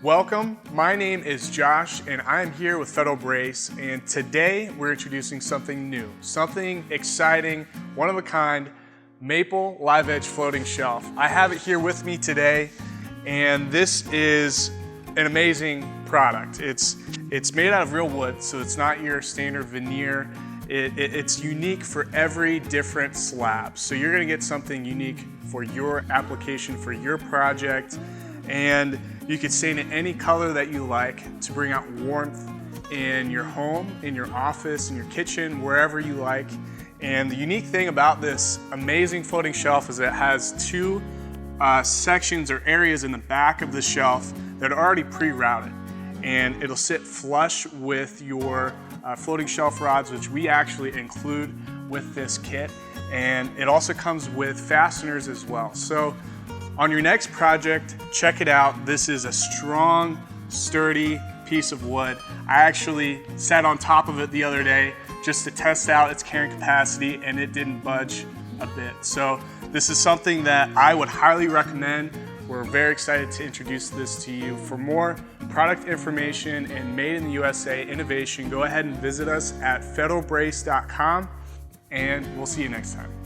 Welcome, my name is Josh and I'm here with Federal Brace, and today we're introducing something new, something exciting, one of a kind, maple live edge floating shelf. I have it here with me today, and this is an amazing product. It's made out of real wood, so it's not your standard veneer. It's unique for every different slab. So you're gonna get something unique for your application, for your project, and you can stain it any color that you like to bring out warmth in your home, in your office, in your kitchen, wherever you like. And the unique thing about this amazing floating shelf is that it has two sections or areas in the back of the shelf that are already pre-routed. And it'll sit flush with your floating shelf rods, which we actually include with this kit. And it also comes with fasteners as well. So on your next project, check it out. This is a strong, sturdy piece of wood. I actually sat on top of it the other day just to test out its carrying capacity, and it didn't budge a bit. So this is something that I would highly recommend. We're very excited to introduce this to you. For more product information and Made in the USA innovation, go ahead and visit us at federalbrace.com, and we'll see you next time.